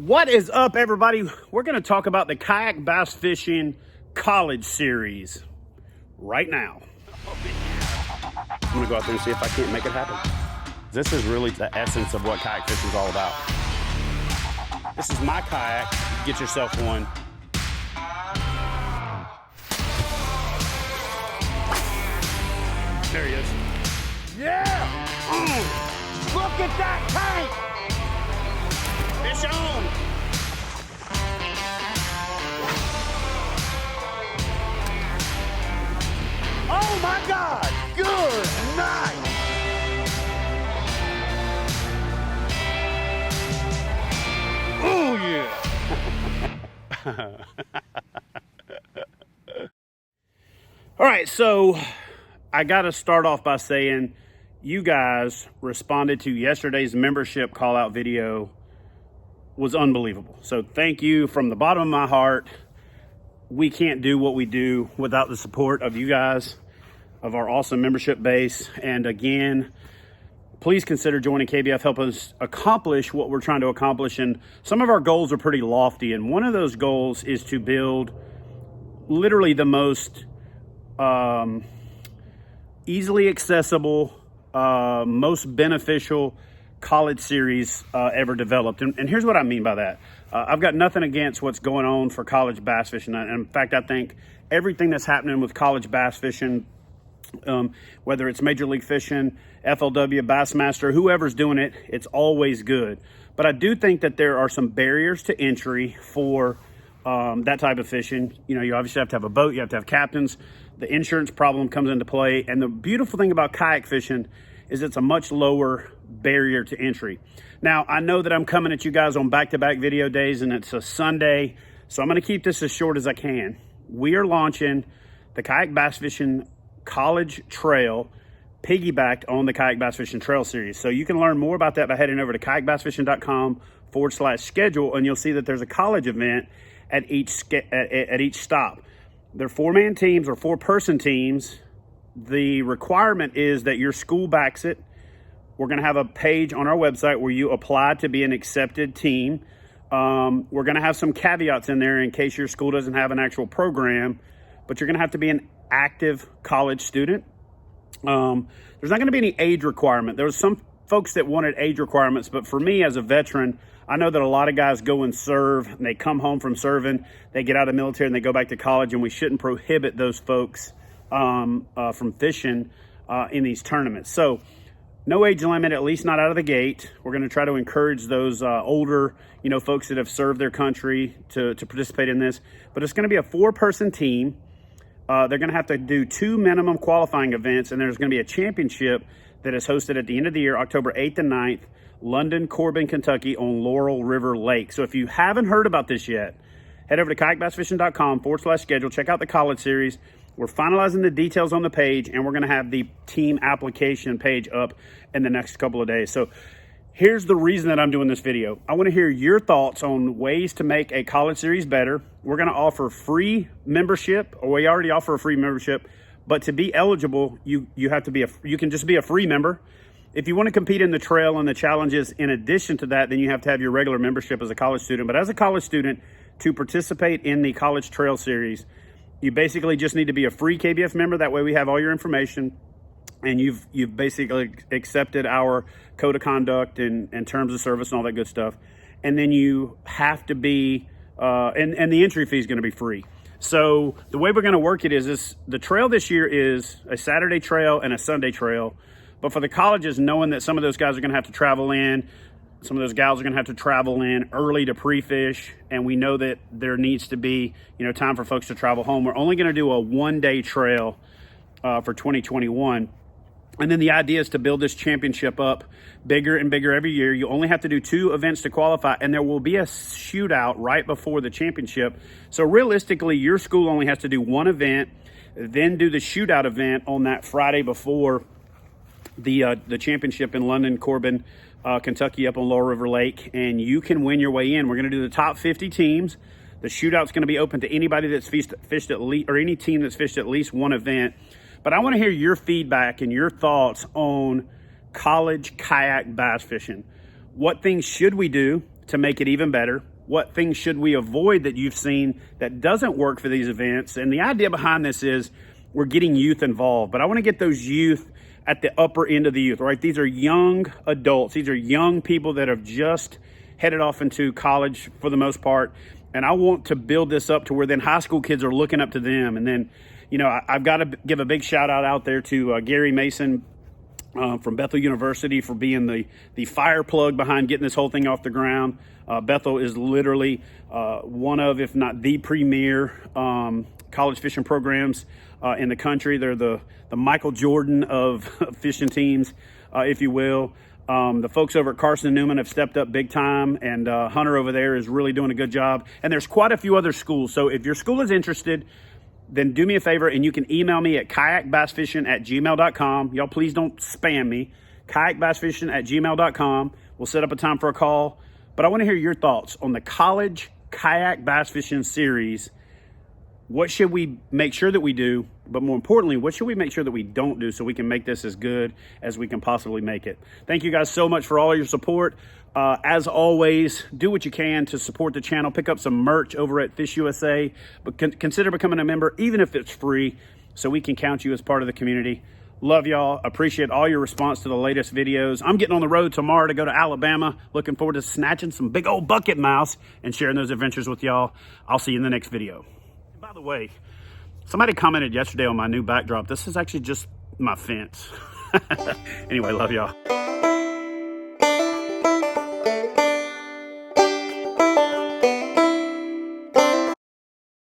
What is up, everybody? We're going to talk about the Kayak Bass Fishing College Series right now. I'm going to go out there and see if I can't make it happen. This is really the essence of what kayak fishing is all about. This is my kayak. Get yourself one. There he is. Yeah! Look at that tank! Fish on! Oh my God! Good night! Oh yeah! All right, so I got to start off by saying you guys responded to yesterday's membership call out video was unbelievable. So thank you from the bottom of my heart. We can't do what we do without the support of you guys, of our awesome membership base. And again, please consider joining KBF, help us accomplish what we're trying to accomplish. And some of our goals are pretty lofty. And one of those goals is to build literally the most easily accessible, most beneficial college series ever developed. And here's what I mean by that. I've got nothing against what's going on for college bass fishing. And in fact, I think everything that's happening with college bass fishing, whether it's Major League Fishing, FLW, Bassmaster, whoever's doing it, it's always good. But I do think that there are some barriers to entry for that type of fishing. You know, you obviously have to have a boat, you have to have captains. The insurance problem comes into play. And the beautiful thing about kayak fishing is it's a much lower barrier to entry. Now, I know that I'm coming at you guys on back-to-back video days and it's a Sunday, so I'm gonna keep this as short as I can. We are launching the Kayak Bass Fishing College Trail, piggybacked on the Kayak Bass Fishing Trail Series. So you can learn more about that by heading over to kayakbassfishing.com/schedule, and you'll see that there's a college event at each stop. They're 4-man teams or 4-person teams. The requirement is that your school backs it. We're going to have a page on our website where you apply to be an accepted team. We're going to have some caveats in there in case your school doesn't have an actual program, but you're going to have to be an active college student. There's not going to be any age requirement. There was some folks that wanted age requirements, but for me as a veteran, I know that a lot of guys go and serve and they come home from serving, they get out of the military and they go back to college, and we shouldn't prohibit those folks from fishing in these tournaments. So no age limit, at least not out of the gate. We're going to try to encourage those older, folks that have served their country to participate in this. But it's going to be a 4-person team. They're going to have to do 2 minimum qualifying events, and there's going to be a championship that is hosted at the end of the year, October 8th and 9th, London, Corbin, Kentucky on Laurel River Lake. So if you haven't heard about this yet, head over to kayakbassfishing.com/schedule. Check out the college series. We're finalizing the details on the page, and we're going to have the team application page up in the next couple of days. So here's the reason that I'm doing this video. I want to hear your thoughts on ways to make a college series better. We're going to offer free membership, or we already offer a free membership, but to be eligible, you have to be you can just be a free member. If you want to compete in the trail and the challenges in addition to that, then you have to have your regular membership as a college student. But as a college student, to participate in the College Trail Series, you basically just need to be a free KBF member. That way we have all your information, and you've basically accepted our code of conduct and terms of service and all that good stuff. And then you have to be, and the entry fee is going to be free. So the way we're going to work it is the trail this year is a Saturday trail and a Sunday trail. But for the colleges, knowing that some of those guys are going to have to travel in, some of those gals are going to have to travel in early to pre-fish, and we know that there needs to be, time for folks to travel home. We're only going to do a 1-day trail for 2021. And then the idea is to build this championship up bigger and bigger every year. You only have to do 2 events to qualify, and there will be a shootout right before the championship. So realistically, your school only has to do 1 event, then do the shootout event on that Friday before the championship in London, Corbin, Kentucky, up on Laurel River Lake, and you can win your way in. We're going to do the top 50 teams. The shootout's going to be open to anybody that's fished at least, or any team that's fished at least 1 event. But I want to hear your feedback and your thoughts on college kayak bass fishing. What things should we do to make it even better? What things should we avoid that you've seen that doesn't work for these events? And the idea behind this is we're getting youth involved, but I want to get those youth at the upper end of the youth, right? These are young adults. These are young people that have just headed off into college for the most part. And I want to build this up to where then high school kids are looking up to them. And then, you know, I've got to give a big shout out there to Gary Mason from Bethel University for being the fire plug behind getting this whole thing off the ground. Bethel is literally one of, if not the premier college fishing programs in the country. They're the Michael Jordan of fishing teams, if you will. The folks over at Carson and Newman have stepped up big time, and Hunter over there is really doing a good job. And there's quite a few other schools. So if your school is interested, then do me a favor and you can email me at kayakbassfishing@gmail.com. Y'all please don't spam me. Kayakbassfishing@gmail.com. We'll set up a time for a call. But I want to hear your thoughts on the college kayak bass fishing series. What should we make sure that we do? But more importantly, what should we make sure that we don't do so we can make this as good as we can possibly make it? Thank you guys so much for all your support. As always, do what you can to support the channel. Pick up some merch over at Fish USA, but consider becoming a member, even if it's free, so we can count you as part of the community. Love y'all. Appreciate all your response to the latest videos. I'm getting on the road tomorrow to go to Alabama. Looking forward to snatching some big old bucket mouse and sharing those adventures with y'all. I'll see you in the next video. By the way, somebody commented yesterday on my new backdrop. This is actually just my fence. Anyway, love y'all.